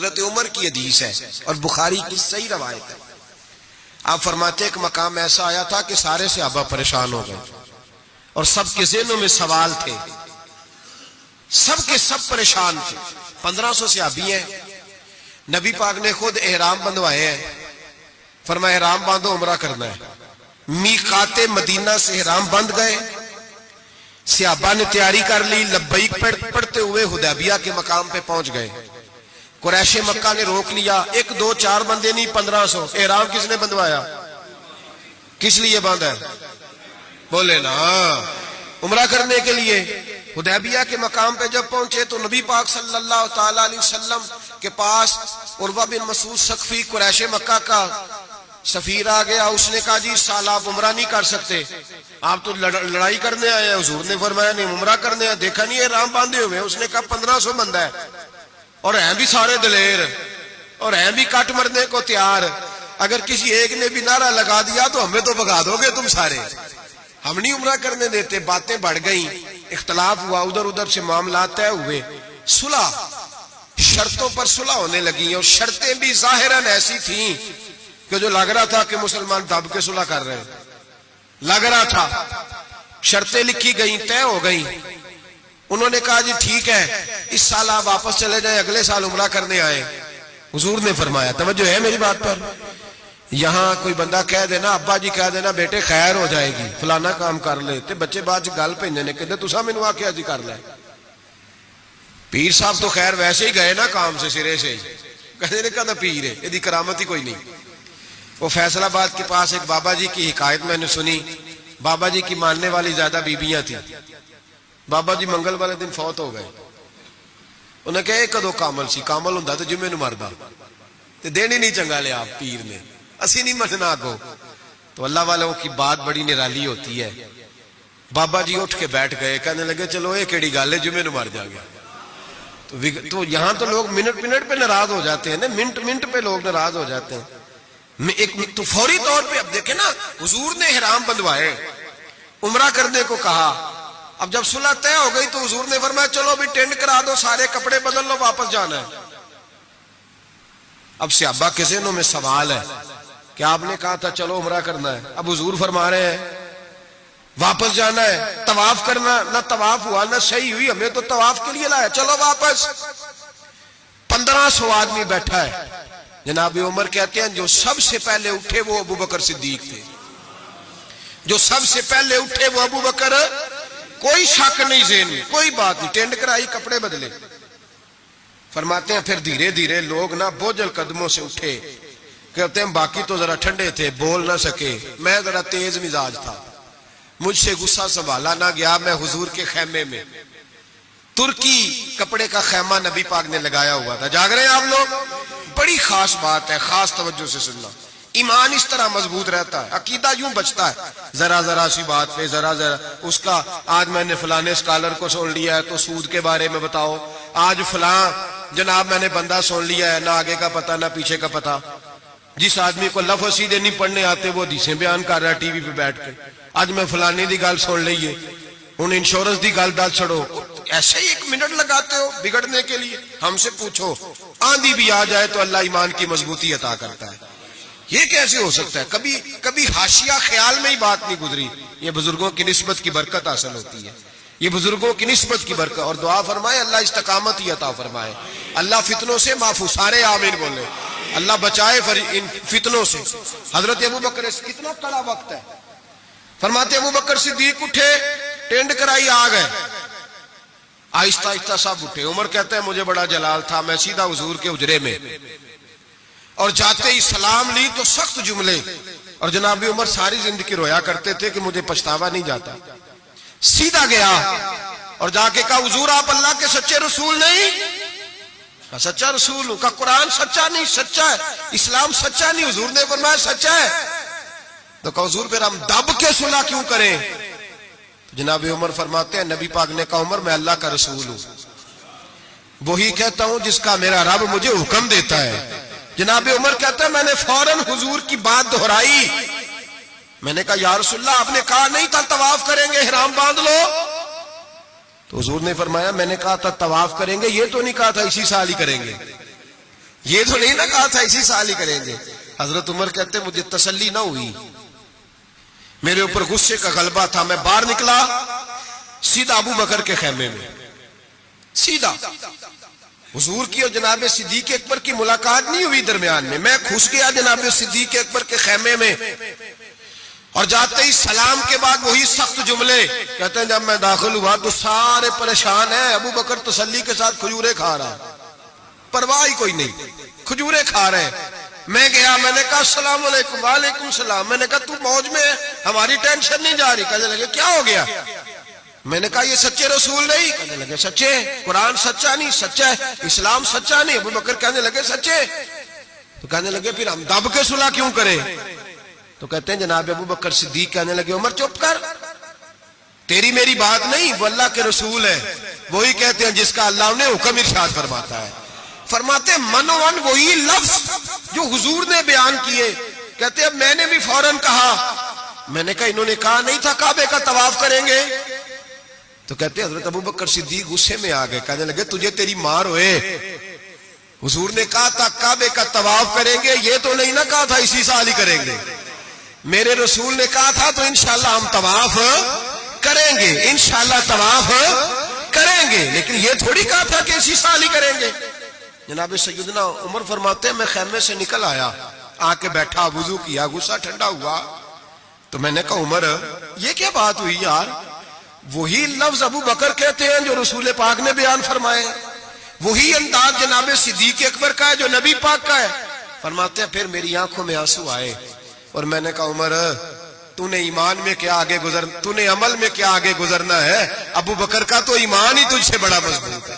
حضرت عمر کی حدیث ہے اور بخاری کی صحیح روایت ہے. آپ فرماتے ایک مقام ایسا آیا تھا کہ سارے صحابہ پریشان ہو گئے اور سب کے ذہنوں میں سوال تھے, سب کے سب پریشان تھے. 1500 صحابی ہیں, نبی پاک نے خود احرام بندھوائے ہیں, فرمایا احرام باندھو عمرہ کرنا ہے. میقات مدینہ سے احرام بندھ گئے, صحابہ نے تیاری کر لی, لبیک پڑھتے ہوئے حدیبیہ کے مقام پہ پہنچ گئے. قریش مکہ نے روک لیا, 1 2 4 بندے نہیں 1500. احرام کس نے بندھوایا؟ کس لیے باندھا ہے؟ بولے نا, عمرہ کرنے کے لیے. حدیبیہ کے مقام پہ جب پہنچے تو نبی پاک صلی اللہ تعالی علیہ وسلم کے پاس عروہ بن مسعود ثقفی قریش مکہ کا سفیر آ گیا. اس نے کہا جی اس سال آپ عمرہ نہیں کر سکتے, آپ تو لڑائی کرنے آئے ہیں. حضور نے فرمایا نہیں عمرہ کرنے ہیں, دیکھا نہیں احرام باندھے ہوئے. اس نے کہا 1500 بندہ ہے اور ہیں بھی سارے دلیر اور ہیں بھی کٹ مرنے کو تیار. اگر کسی ایک نے بھی نعرہ لگا دیا تو ہمیں تو بھگا دو گے تم سارے, ہم نہیں عمرہ کرنے دیتے. باتیں بڑھ گئیں, اختلاف ہوا, ادھر ادھر سے معاملات طے ہوئے, صلح, شرطوں پر صلح ہونے لگی. اور شرطیں بھی ظاہراً ایسی تھیں کہ جو لگ رہا تھا کہ مسلمان دب کے صلح کر رہے ہیں, لگ رہا تھا. شرطیں لکھی گئیں, طے ہو گئیں. انہوں نے کہا جی ٹھیک ہے اس سال آپ واپس چلے جائیں, اگلے سال عمرہ کرنے آئے. حضور نے فرمایا, توجہ ہے میری بات پر, یہاں کوئی بندہ کہہ دینا, ابا جی کہہ دینا بیٹے خیر ہو جائے گی فلانا کام کر لے, تے بچے بعد گل بھیجنے کہتے تسا مینوں آکھیا جی کر لے. پیر صاحب تو خیر ویسے ہی گئے نا کام سے سرے سے, کہتے نے کہا پیر ہے, یہ کرامت ہی کوئی نہیں. وہ فیصل آباد کے پاس ایک بابا جی کی حکایت میں نے سنی. بابا جی کی ماننے والی زیادہ بیبیاں تھیں. بابا جی منگل والے دن فوت ہو گئے. انہیں کہا یہ کدو کامل سی, کامل ہوں تو جمعے نو مردا, تے دین ہی نہیں چنگا لیا آپ پیر نے, اسی نہیں مننا کو. تو اللہ والوں کی بات بڑی نرالی ہوتی ہے. بابا جی اٹھ کے بیٹھ گئے, کہنے لگے چلو یہ کیڑی گل ہے, جمعے نو مر جا گیا. تو یہاں تو لوگ منٹ منٹ پہ ناراض ہو جاتے ہیں نا, منٹ منٹ پہ لوگ ناراض ہو جاتے ہیں. تو فوری طور پہ اب دیکھیں نا, حضور نے احرام بندھوائے, عمرہ کرنے کو کہا. اب جب صلح طے ہو گئی تو حضور نے فرمایا چلو بھی ٹینٹ کرا دو, سارے کپڑے بدل لو, واپس جانا ہے. اب صحابہ کے ذہنوں میں سوال ہے کہ آپ نے کہا تھا چلو عمرہ کرنا ہے, اب حضور فرما رہے ہیں واپس جانا ہے, طواف کرنا, نہ طواف ہوا نہ صحیح ہوئی, ہمیں تو طواف کے لیے لایا, چلو واپس. 1500 آدمی بیٹھا ہے. جناب عمر کہتے ہیں جو سب سے پہلے اٹھے وہ ابو بکر صدیق تھے, جو سب سے پہلے اٹھے وہ ابو بکر, کوئی شک نہیں ذہن میں, کوئی بات نہیں. ٹینٹ کرائی, کپڑے بدلے. فرماتے ہیں پھر دھیرے دھیرے لوگ نہ بوجھل قدموں سے اٹھے. کہتے ہیں باقی تو ذرا ٹھنڈے تھے, بول نہ سکے, میں ذرا تیز مزاج تھا, مجھ سے غصہ سنبھالا نہ گیا. میں حضور کے خیمے میں, ترکی کپڑے کا خیمہ نبی پاک نے لگایا ہوا تھا. جاگ رہے ہیں آپ لوگ, بڑی خاص بات ہے, خاص توجہ سے سننا. ایمان اس طرح مضبوط رہتا ہے, عقیدہ یوں بچتا ہے, ذرا ذرا سی بات پہ ذرا ذرا اس کا, آج میں نے فلانے اسکالر کو سن لیا ہے تو سود کے بارے میں بتاؤ, آج فلاں جناب میں نے بندہ سن لیا ہے, نہ آگے کا پتہ نہ پیچھے کا پتہ. جس آدمی کو لفظ سیدھے نہیں پڑھنے آتے وہ حدیثیں بیان کر رہا ہے ٹی وی پہ بیٹھ کے, آج میں فلانے دی گل سن لئیے, ہن انشورنس دی گل دل چھڑو. ایسے ہی 1 منٹ لگاتے ہو بگڑنے کے لیے. ہم سے پوچھو آندھی بھی آ جائے تو اللہ ایمان کی مضبوطی عطا کرتا ہے. یہ کیسے ہو سکتا ہے؟ کبھی حاشیہ خیال میں ہی بات نہیں گزری. یہ بزرگوں کی نسبت کی برکت حاصل ہوتی ہے, یہ بزرگوں کی نسبت کی برکت. اور دعا فرمائے اللہ استقامت ہی عطا فرمائے, اللہ فتنوں سے محفوظ. سارے آمین بولے, اللہ بچائے ان فتنوں سے. حضرت ابو بکر, کتنا کڑا وقت ہے. فرماتے ابو بکر صدیق اٹھے, ٹینڈ کرائی, آ گئے. آہستہ آہستہ سب اٹھے. عمر کہتے ہیں مجھے بڑا جلال تھا, میں سیدھا حضور کے حجرے میں, اور جاتے ہی سلام لی تو سخت جملے. اور جناب عمر ساری زندگی رویا کرتے تھے کہ مجھے پچھتاوا نہیں جاتا. سیدھا گیا اور جا کے کہا حضور آپ اللہ کے سچے رسول نہیں؟ کہا سچا رسول ہوں. کہا قرآن سچا نہیں؟ سچا ہے. اسلام سچا نہیں؟ حضور نے فرمایا سچا ہے. تو کہا حضور پھر ہم دب کے صلح کیوں کریں؟ تو جناب عمر فرماتے ہیں نبی پاک نے کہا عمر میں اللہ کا رسول ہوں, وہی کہتا ہوں جس کا میرا رب مجھے حکم دیتا ہے. جناب عمر کہتا ہے میں نے فوراً حضور کی بات دہرائی. میں نے کہا یا رسول اللہ آپ نے کہا نہیں تھا طواف کریں گے, احرام باندھ لو. تو حضور نے فرمایا میں نے کہا تھا طواف کریں گے, یہ تو نہیں کہا تھا اسی سال ہی کریں گے. یہ تو نہیں نہ کہا تھا اسی سال ہی کریں گے. حضرت عمر کہتے مجھے تسلی نہ ہوئی, میرے اوپر غصے کا غلبہ تھا, میں باہر نکلا سیدھا ابو بکر کے خیمے میں, سیدھا حضور کی اور جناب صدیق اکبر کی ملاقات نہیں ہوئی درمیان میں گھس گیا جناب صدیق اکبر کے خیمے میں, اور جاتے ہی سلام کے بعد وہی سخت جملے. کہتے ہیں جب میں داخل ہوا تو سارے پریشان ہیں, ابو بکر تسلی کے ساتھ کھجورے کھا رہا ہے, پرواہ ہی کوئی نہیں, کھجورے کھا رہے ہیں. میں گیا, میں نے کہا السلام علیکم. وعلیکم السلام. میں نے کہا تو موج میں ہے, ہماری ٹینشن نہیں جا رہی. کہنے لگے کیا ہو گیا؟ میں نے کہا یہ سچے رسول نہیں. کہنے لگے سچے, قرآن سچا نہیں, سچا ہے, اسلام سچا نہیں. ابو بکر کہنے لگے سچے. تو کہنے لگے پھر ہم دب کے صلح کیوں کریں؟ تو کہتے ہیں جناب ابو بکر صدیق کہنے لگے عمر چپ کر, تیری میری بات نہیں, وہ اللہ کے رسول ہے, وہی کہتے ہیں جس کا اللہ انہیں حکم ارشاد فرماتا ہے. فرماتے منوان وہی لفظ جو حضور نے بیان کیے. کہتے اب میں نے بھی فوراً کہا, میں نے کہا انہوں نے کہا نہیں تھا کعبے کا طواف کریں گے. تو کہتے حضرت ابو بکر صدیق غصے میں آ گئے, کہنے لگے تجھے تیری مار ہوئے, حضور نے کہا تھا کعبے کا طواف کریں گے, یہ تو نہیں نہ کہا تھا اسی سال ہی کریں گے. میرے رسول نے کہا تھا تو انشاءاللہ ہم طواف کریں گے, انشاءاللہ طواف کریں گے, لیکن یہ تھوڑی کہا تھا کہ اسی سال ہی کریں گے. جناب سیدنا عمر فرماتے ہیں میں خیمے سے نکل آیا, آ کے بیٹھا, وضو کیا, غصہ ٹھنڈا ہوا, تو میں نے کہا عمر یہ کیا بات ہوئی یار؟ وہی لفظ ابو بکر کہتے ہیں جو رسول پاک نے بیان فرمائے, وہی انداز جناب صدیق اکبر کا ہے جو نبی پاک کا ہے. فرماتے ہیں پھر میری آنکھوں میں آنسو آئے, اور میں نے کہا عمر تو نے ایمان میں کیا آگے گزر, تو نے عمل میں کیا آگے گزرنا ہے, ابو بکر کا تو ایمان ہی تجھ سے بڑا مضبوط ہے.